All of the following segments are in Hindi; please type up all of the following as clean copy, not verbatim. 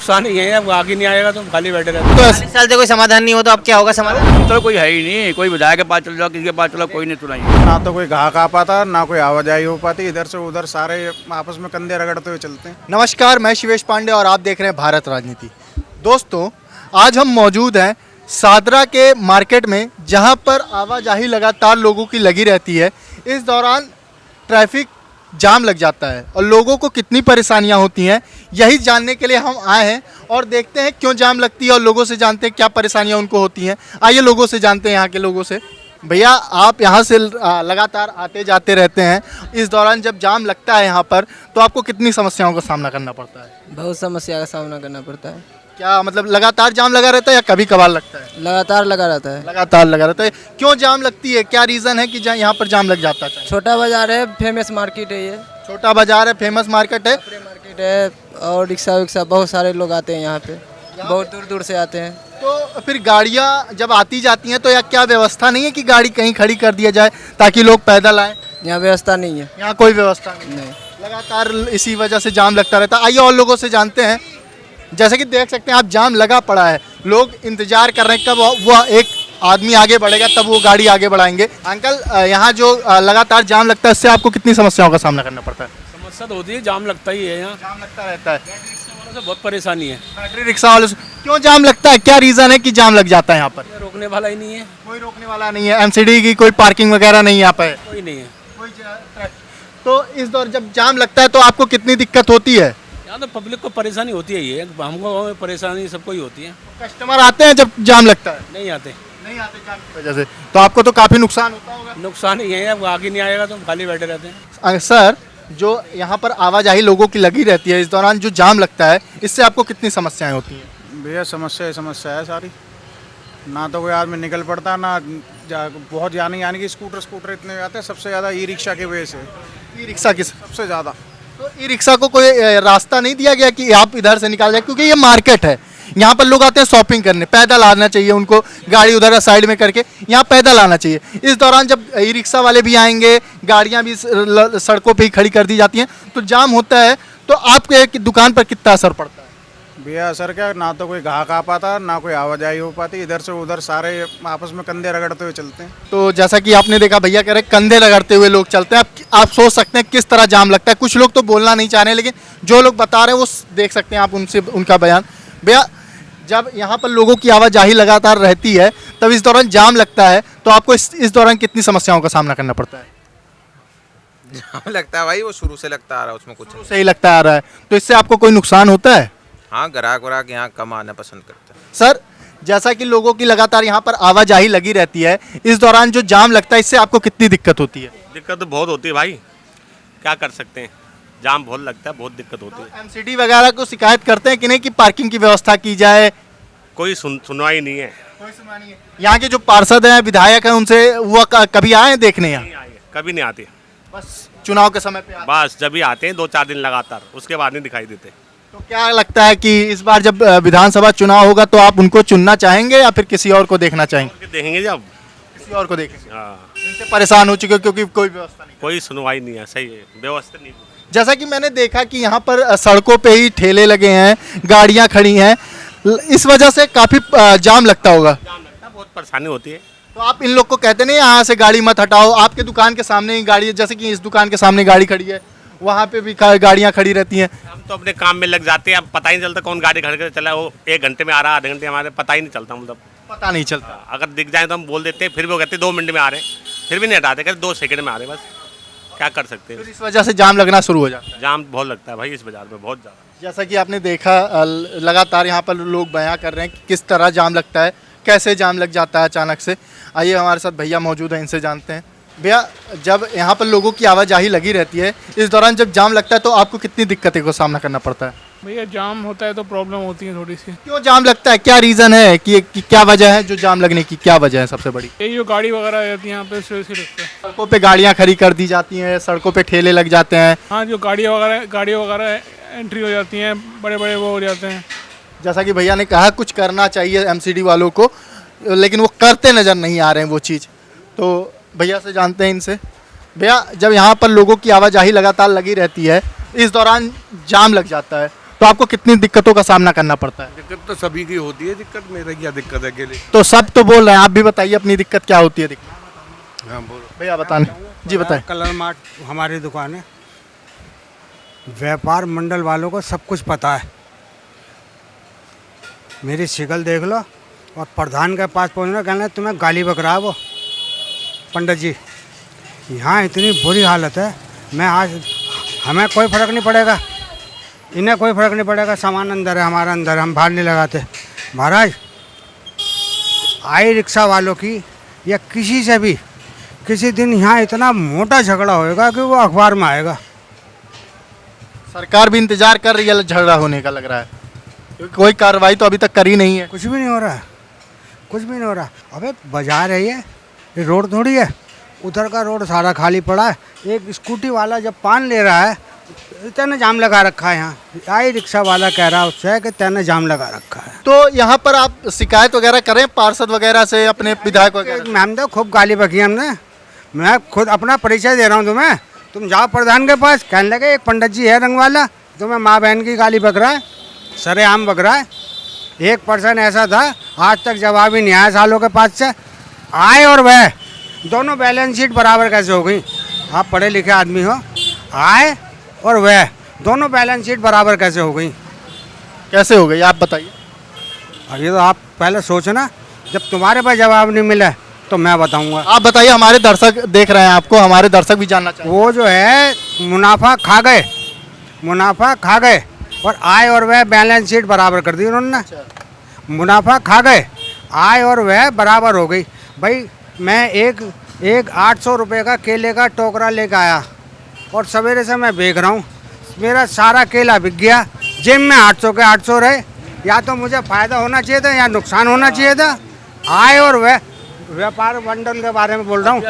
नुकसान ही है, अब आगे नहीं आएगा तो खाली बैठे रहते। तो 40 साल से कोई समाधान नहीं हो तो अब क्या होगा समाधान? तो कोई है ही नहीं, कोई विधायक के पास चल जाओ, किसी के पास चलो, कोई नहीं सुनाई। ना तो कोई ग्राहक आ पाता, ना कोई आवाजाही हो पाती, इधर से उधर सारे आपस में कंधे रगड़ते हुए चलते हैं। नमस्कार, मैं शिवेश पांडे और आप देख रहे हैं भारत राजनीति। दोस्तों, आज हम मौजूद हैं सादरा के मार्केट में, जहां पर आवाजाही लगातार लोगों की लगी रहती है। इस दौरान ट्रैफिक जाम लग जाता है और लोगों को कितनी परेशानियां होती हैं, यही जानने के लिए हम आए हैं और देखते हैं क्यों जाम लगती है और लोगों से जानते हैं क्या परेशानियां उनको होती हैं। आइए लोगों से जानते हैं, यहाँ के लोगों से। भैया, आप यहाँ से लगातार आते जाते रहते हैं, इस दौरान जब जाम लगता है यहाँ पर तो आपको कितनी समस्याओं का सामना करना पड़ता है? बहुत समस्या का सामना करना पड़ता है। क्या मतलब लगातार जाम लगा रहता है या कभी कभार लगता है? लगातार लगा रहता है। लगातार लगा रहता है। क्यों जाम लगती है, क्या रीज़न है कि यहाँ पर जाम लग जाता है? छोटा बाजार है, फेमस मार्केट है ये। छोटा बाजार है, फेमस मार्केट है, मार्केट है और रिक्शा विक्शा बहुत सारे लोग आते हैं यहाँ पे, बहुत दूर दूर से आते हैं। तो फिर गाड़ियाँ जब आती जाती हैं तो या क्या व्यवस्था नहीं है कि गाड़ी कहीं खड़ी कर दिया जाए ताकि लोग पैदल आएँ? यहाँ व्यवस्था नहीं है। यहाँ कोई व्यवस्था नहीं। लगातार इसी वजह से जाम लगता रहता है। आइए और लोगों से जानते हैं। जैसे कि देख सकते हैं आप, जाम लगा पड़ा है, लोग इंतजार कर रहे हैं कब वो एक आदमी आगे बढ़ेगा तब वो गाड़ी आगे बढ़ाएंगे। अंकल, यहाँ जो लगातार जाम लगता है इससे आपको कितनी समस्याओं का सामना करना पड़ता है? समस्या तो होती है, जाम लगता ही है, यहाँ जाम लगता रहता है। से बहुत परेशानी है। बैटरी रिक्शा वालों से क्यों जाम लगता है, क्या रीज़न है कि जाम लग जाता है यहाँ पर? रोकने वाला ही नहीं है, कोई रोकने वाला नहीं है। एमसीडी की कोई पार्किंग वगैरह नहीं यहाँ पे? कोई नहीं है। तो इस दौर जब जाम लगता है तो आपको कितनी दिक्कत होती है? यहाँ तो पब्लिक को परेशानी होती है, ये हमको परेशानी सबको ही होती है। कस्टमर आते हैं जब जाम लगता है? नहीं आते जाम की वजह से। तो आपको तो काफ़ी नुकसान होता होगा? नुकसान ही है, अब आगे नहीं आएगा तो खाली बैठे रहते हैं। सर, जो यहाँ पर आवाजाही लोगों की लगी रहती है, इस दौरान जो जाम लगता है इससे आपको कितनी समस्याएं होती हैं? भैया समस्या है सारी। ना तो कोई आदमी निकल पड़ता, ना बहुत यानी कि स्कूटर इतने आते हैं, सबसे ज़्यादा ई रिक्शा की वजह से। ई रिक्शा की सबसे ज़्यादा। तो ई रिक्शा को कोई रास्ता नहीं दिया गया कि आप इधर से निकाल जाए? क्योंकि ये मार्केट है, यहाँ पर लोग आते हैं शॉपिंग करने, पैदल आना चाहिए उनको, गाड़ी उधर साइड में करके यहाँ पैदल आना चाहिए। इस दौरान जब ई रिक्शा वाले भी आएंगे, गाड़ियाँ भी सड़कों पे ही खड़ी कर दी जाती हैं तो जाम होता है, तो आपके दुकान पर कितना असर पड़ता है? भैया असर क्या, ना तो कोई ग्राहक आ पाता, ना कोई आवाजाही हो पाती, इधर से उधर सारे आपस में कंधे रगड़ते हुए चलते हैं। तो जैसा कि आपने देखा, भैया कह रहे कंधे रगड़ते हुए लोग चलते हैं। आप सोच सकते हैं किस तरह जाम लगता है। कुछ लोग तो बोलना नहीं चाह रहे हैं, लेकिन जो लोग बता रहे हैं वो देख सकते हैं आप उनसे उनका बयान। भैया, जब यहाँ पर लोगों की आवाजाही लगातार रहती है तब इस दौरान जाम लगता है तो आपको इस दौरान कितनी समस्याओं का सामना करना पड़ता है? जाम लगता है भाई, वो शुरू से लगता आ रहा है, उसमें कुछ सही लगता आ रहा है। तो इससे आपको कोई नुकसान होता है? हाँ, ग्राहक वराक यहाँ कम आना पसंद करते हैं। सर, जैसा कि लोगों की लगातार यहाँ पर आवाजाही लगी रहती है, इस दौरान जो जाम लगता है इससे आपको कितनी दिक्कत होती है? दिक्कत तो बहुत होती है भाई, क्या कर सकते हैं, जाम बहुत लगता है, बहुत दिक्कत होती है। एमसीडी वगैरह को शिकायत करते हैं कि नहीं कि पार्किंग की व्यवस्था की जाए? कोई सुनवाई नहीं है। कोई सुनवाई नहीं है। यहाँ के जो पार्षद हैं, विधायक हैं, उनसे वो कभी आए हैं देखने यहाँ? नहीं आए, कभी नहीं आते, बस चुनाव के समय पे आते हैं। बस जब भी आते हैं 2-4 दिन लगातार, उसके बाद नहीं दिखाई देते। तो क्या लगता है कि इस बार जब विधानसभा चुनाव होगा तो आप उनको चुनना चाहेंगे या फिर किसी और को देखना चाहेंगे? देखेंगे जब, किसी और को देखेंगे। हाँ, इनसे परेशान हो चुके हो क्योंकि कोई व्यवस्था नहीं। कोई सुनवाई नहीं है, सही है, व्यवस्था नहीं। जैसा कि मैंने देखा कि यहाँ पर सड़कों पे ही ठेले लगे हैं, गाड़ियाँ खड़ी हैं, इस वजह से काफ़ी जाम लगता होगा। जाम लगता है, बहुत परेशानी होती है। तो आप इन लोग को कहते नहीं यहाँ से गाड़ी मत हटाओ? आपके दुकान के सामने ही गाड़ी है, जैसे कि इस दुकान के सामने गाड़ी खड़ी है, वहाँ पे भी गाड़ियाँ खड़ी रहती हैं। हम तो अपने काम में लग जाते हैं, अब पता ही नहीं चलता कौन गाड़ी खड़ कर चला, वो 1 घंटे में आ रहा, आधे घंटे हमारे पता ही नहीं चलता, मतलब पता नहीं चलता। अगर दिख जाए तो हम बोल देते हैं, फिर भी वो कहते 2 मिनट में आ रहे हैं, फिर भी नहीं हटाते, कहते 2 सेकंड में आ रहे हैं, बस क्या कर सकते हैं। फिर इस वजह से जाम लगना शुरू हो जाता है। जाम बहुत लगता है भाई इस बाजार में, बहुत ज़्यादा। जैसा कि आपने देखा, लगातार यहाँ पर लोग बयां कर रहे हैं कि किस तरह जाम लगता है, कैसे जाम लग जाता है अचानक से। आइए, हमारे साथ भैया मौजूद हैं, इनसे जानते हैं। भैया, जब यहाँ पर लोगों की आवाजाही लगी रहती है, इस दौरान जब जाम लगता है तो आपको कितनी दिक्कतें को सामना करना पड़ता है? भैया, जाम होता है तो प्रॉब्लम होती है थोड़ी सी। क्यों जाम लगता है, क्या रीज़न है कि क्या वजह है जो जाम लगने की, क्या वजह है सबसे बड़ी? ये जो गाड़ी वगैरह रहती है यहाँ पे, उससे लगता है। सड़कों पे गाड़ियाँ खड़ी कर दी जाती हैं, सड़कों पे ठेले लग जाते हैं। हाँ, जो गाड़ी वगैरह एंट्री हो जाती हैं, बड़े बड़े वो हो जाते हैं। जैसा कि भैया ने कहा, कुछ करना चाहिए एमसीडी वालों को, लेकिन वो करते नज़र नहीं आ रहे हैं वो चीज़। तो भैया से जानते हैं इनसे। भैया, जब यहाँ पर लोगों की आवाजाही लगातार लगी रहती है, इस दौरान जाम लग जाता है, तो आपको कितनी दिक्कतों का सामना करना पड़ता है? दिक्कत तो सभी की होती है, दिक्कत मेरे क्या दिक्कत है अकेले। तो सब तो बोल रहे हैं, आप भी बताइए अपनी दिक्कत क्या होती है? हाँ बोलो। भैया बताने जी बताएं। कलर मार्ट हमारी दुकान है। व्यापार मंडल वालों को सब कुछ पता है। मेरी शिकल देख लो और प्रधान के पास पहुंचना, कहना तुम्हें गाली बक रहा है वो पंडित जी। यहाँ इतनी बुरी हालत है, मैं आज हमें कोई फ़र्क नहीं पड़ेगा, इन्हें कोई फ़र्क नहीं पड़ेगा, सामान अंदर है, हमारा अंदर है, हम बाहर नहीं लगाते। महाराज आई रिक्शा वालों की या किसी से भी किसी दिन यहाँ इतना मोटा झगड़ा होएगा कि वो अखबार में आएगा। सरकार भी इंतजार कर रही है झगड़ा होने का, लग रहा है, क्योंकि कोई कार्रवाई तो अभी तक करी नहीं है। कुछ भी नहीं हो रहा है, कुछ भी नहीं हो रहा। अबे बाजार है ये रोड थोड़ी है। उधर का रोड सारा खाली पड़ा है। एक स्कूटी वाला जब पान ले रहा है, तेने जाम लगा रखा है। यहाँ आई रिक्शा वाला कह रहा है उससे कि तेने जाम लगा रखा है। तो यहाँ पर आप शिकायत वगैरह करें पार्षद वगैरह से, अपने विधायक वगैरह? मैम तो खूब गाली बकी हमने। मैं खुद अपना परिचय दे रहा हूँ तुम्हें। तुम जाओ प्रधान के पास, कहने लगे एक पंडित जी है रंग वाला, तुम्हें माँ बहन की गाली बक रहा है, सरेआम बक रहा है। एक पर्सन ऐसा था, आज तक जवाब ही नहीं आया सालों के पास से। आए और वह दोनों बैलेंस शीट बराबर कैसे हो गई? आप पढ़े लिखे आदमी हो, आए और वह दोनों बैलेंस शीट बराबर कैसे हो गई? कैसे हो गई आप बताइए? अब ये तो आप पहले सोचना, जब तुम्हारे पास जवाब नहीं मिला तो मैं बताऊंगा। आप बताइए, हमारे दर्शक देख रहे हैं आपको, हमारे दर्शक भी जानना चाहिए। वो जो है मुनाफा खा गए, मुनाफा खा गए और आय और वह बैलेंस शीट बराबर कर दी उन्होंने। मुनाफा खा गए, आय और वह बराबर हो गई। भाई मैं एक 800 रुपये का केले का टोकरा लेकर आया और सवेरे से मैं बेच रहा हूँ, मेरा सारा केला बिक गया। जेब में 800 के 800 रहे। या तो मुझे फ़ायदा होना चाहिए था या नुकसान होना चाहिए था। आय और वह व्यापार मंडल के बारे में बोल रहा हूँ,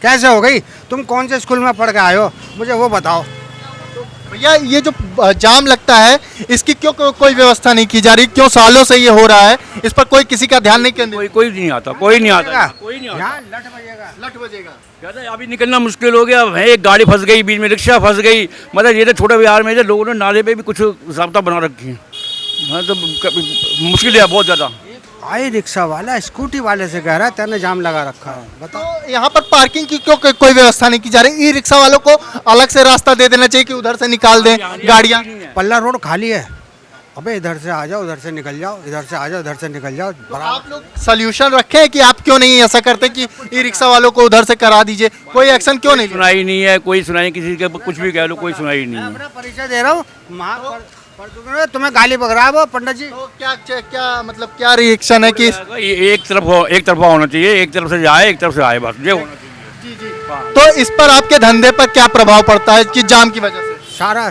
कैसे हो गई? तुम कौन से स्कूल में पढ़ के आए हो, मुझे वो बताओ। भैया ये जो जाम लगता है, इसकी क्यों कोई व्यवस्था नहीं की जा रही? क्यों सालों से ये हो रहा है, इस पर कोई किसी का ध्यान नहीं केंद्रित? कोई नहीं आता, कोई नहीं आता, कोई नहीं आता। यहाँ लट बजेगा, लट बजेगा। कहते हैं अभी निकलना मुश्किल हो गया है। एक गाड़ी फंस गई बीच में, रिक्शा फंस गई। मतलब ये तो छोटे बिहार में लोगों ने नाले पे भी कुछ ज़ाब्ता बना रखी है। हाँ तो मुश्किल है बहुत ज़्यादा। आई रिक्शा वाला स्कूटी वाले से कह रहा है तेने जाम लगा रखा है। बताओ तो यहाँ पर पार्किंग की क्यों कोई व्यवस्था नहीं की जा रही? ई रिक्शा वालों को अलग से रास्ता दे देना चाहिए कि उधर से निकाल दें गाड़ियाँ। पल्ला रोड खाली है। अबे इधर से आ जाओ, उधर से निकल जाओ, इधर से आ जाओ, इधर से निकल जाओ। आप लोग सोल्यूशन रखे हैं कि आप क्यों नहीं ऐसा करते कि ई रिक्शा वालों को उधर से करा दीजिए? कोई एक्शन क्यों नहीं? सुनाई नहीं है, कोई सुनाई, किसी के कुछ भी कह लो, कोई सुनाई नहीं है। अपना परिचय दे रहा हूँ, तुम्हें गाली बक रहा है वो पंडित जी। तो क्या मतलब क्या रिएक्शन है कि एक तरफा होना चाहिए, एक तरफ से जाए एक तरफ से आए, बस ये होना चाहिए। तो इस पर आपके धंधे पर क्या प्रभाव पड़ता है कि जाम की वजह से?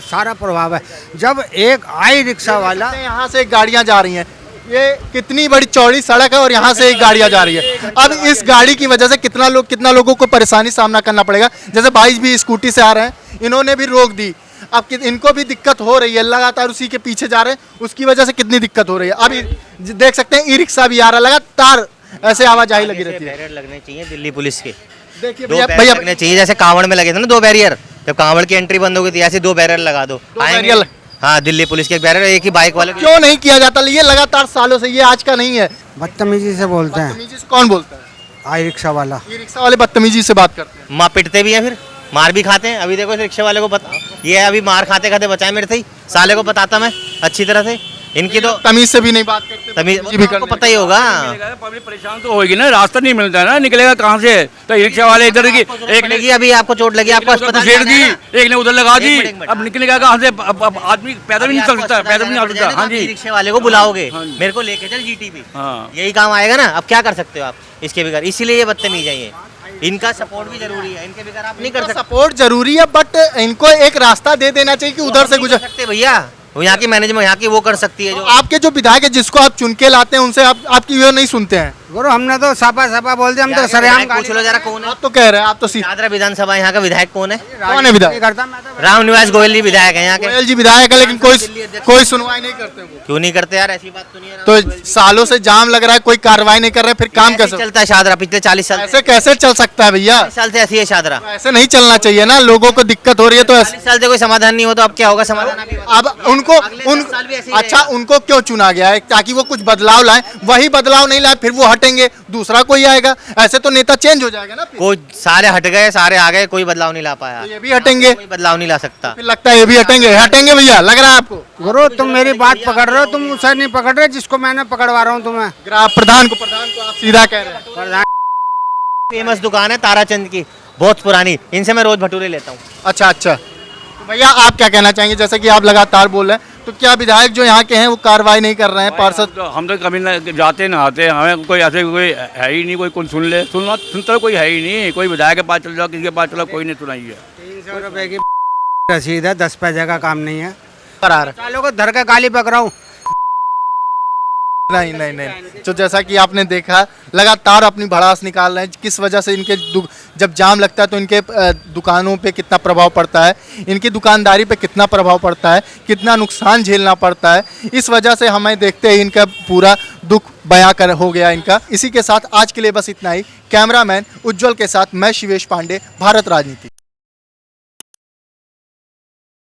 सारा प्रभाव है। जब एक आई रिक्शा वाला, यहाँ से गाड़ियाँ जा रही हैं, ये कितनी बड़ी चौड़ी सड़क है और यहाँ से एक गाड़ियाँ जा रही है। अब इस गाड़ी की वजह से कितना लोगों को परेशानी सामना करना पड़ेगा। जैसे भाई भी स्कूटी से आ रहे हैं, इन्होंने भी रोक दी, अब इनको भी दिक्कत हो रही है, लगातार उसी के पीछे जा रहे हैं, उसकी वजह से कितनी दिक्कत हो रही है। अब देख सकते हैं ई रिक्शा भी आ रहा है, लगातार ऐसे आवाजाही लगी रहती है। बैरियर लगने चाहिए दिल्ली पुलिस के। देखिए दो भैया बैरियर लगने चाहिए, जैसे कांवड़ में लगे थे ना 2 बैरियर, जब कांवड़ की एंट्री बंद हो गई थी, ऐसे 2 बैरियर लगा दो। बैरियर? हाँ, दिल्ली पुलिस के एक बैरियर, एक ही बाइक वाले। क्यों नहीं किया जाता? ये लगातार सालों से, ये आज का नहीं है। बदतमीजी से बोलते हैं। बदतमीजी से कौन बोलता है? आई रिक्शा वाला। ई रिक्शा वाले बदतमीजी से बात करते हैं। माँ पिटते भी हैं, फिर मार भी खाते हैं। अभी देखो इस रिक्शा वाले को ये अभी मार खाते खाते बचाए मेरे से ही, साले को बताता मैं अच्छी तरह से। इनकी तो तमीज से भी नहीं बात करते, तमीज बदतमीजी भी आपको पता ही होगा। पब्लिक परेशान तो होगी ना, रास्ता नहीं मिलता है ना, निकलेगा कहाँ से? तो रिक्शा वाले इधर की एक ने लगी, अभी आपको चोट लगी, आपको अस्पताल छेड़ दी, एक ने उधर लगा दी, एक मिनट। अब निकलेगा कहाँ से? अब आदमी पैदल भी नहीं चल सकता, पैदल भी नहीं आ सकता। हाँ जी, रिक्शे वाले को बुलाओगे, मेरे को लेके चल जीटीपी, हाँ यही काम आएगा ना। अब क्या कर सकते हो आप इसके बगैर? इसीलिए ये बदतमीज है। ये इनका सपोर्ट भी जरूरी है, इनके बगैर आप नहीं कर सकते। सपोर्ट जरूरी है, बट इनको एक रास्ता दे देना चाहिए कि उधर से गुजर सकते भैया। वो यहाँ की मैनेजमेंट यहाँ की वो कर सकती है। जो आपके जो विधायक है जिसको आप चुन के लाते हैं, उनसे आपकी वो नहीं सुनते हैं? गुरु हमने तो सापा सापा बोल दिया, हम तो सरेआम विधायक पूछ लो जरा कौन है। आप तो कह रहे हैं, आप तो सीधा शादरा विधानसभा यहाँ का विधायक कौन है? कौन है विधायक? करता मैं तो राम निवास गोयल जी विधायक है यहाँ के। गोयल जी विधायक है, लेकिन कोई सुनवाई नहीं करते वो। क्यों नहीं करते यार, ऐसी बात तो नहीं है। तो सालों से जाम लग रहा है, कोई कार्रवाई नहीं कर रहे, फिर काम कैसे चलता है शादरा पिछले 40 साल ऐसे कैसे चल सकता है भैया? 40 साल से ऐसी है शादरा। ऐसे नहीं चलना चाहिए ना, लोगों को दिक्कत हो रही है तो ऐसे 40 साल से कोई समाधान नहीं हो तो अब क्या होगा समाधान? अभी अब उनको साल भी ऐसे ही अच्छा उनको क्यों चुना गया है? ताकि वो कुछ बदलाव लाए, वही बदलाव नहीं लाए फिर वो हटेंगे, दूसरा कोई आएगा, ऐसे तो नेता चेंज हो जाएगा ना फिर। कोई सारे हट गए, सारे आ गए, कोई बदलाव नहीं ला पाया। तो ये भी हटेंगे, कोई बदलाव नहीं ला सकता। फिर लगता है ये भी हटेंगे भैया, लग रहा है आपको? गुरु तुम मेरी बात पकड़ रहे हो, तुम उसे नहीं पकड़ रहे जिसको मैंने पकड़वा रहा हूँ तुम्हें। प्रधान को आप सीधा कह रहे हैं। फेमस दुकान है ताराचंद की, बहुत पुरानी, इनसे मैं रोज भटूरे लेता हूँ। अच्छा तो भैया आप क्या कहना चाहेंगे, जैसे कि आप लगातार बोल रहे हैं, तो क्या विधायक जो यहाँ के हैं वो कार्रवाई नहीं कर रहे हैं? पार्षद हम तो कभी ना जाते ना आते, हमें कोई ऐसे कोई है ही नहीं, कोई सुन ले, सुनता कोई है ही नहीं। कोई विधायक के पास चल जाओ, किसी के पास चलो, कोई नहीं सुनाई है। 300 रुपए की रसीद है, 10 पैसे का काम नहीं है। करार सालों को धर के गाली पक रहा हूँ। नहीं। तो जैसा कि आपने देखा, लगातार अपनी भड़ास निकाल रहे हैं, किस वजह से इनके जब जाम लगता है तो इनके दुकानों पे कितना प्रभाव पड़ता है, इनकी दुकानदारी पे कितना प्रभाव पड़ता है, कितना नुकसान झेलना पड़ता है। इस वजह से हमें देखते ही इनका पूरा दुख बयां हो गया इनका। इसी के साथ आज के लिए बस इतना ही। कैमरामैन उज्जवल के साथ मैं शिवेश पांडे, भारत राजनीति।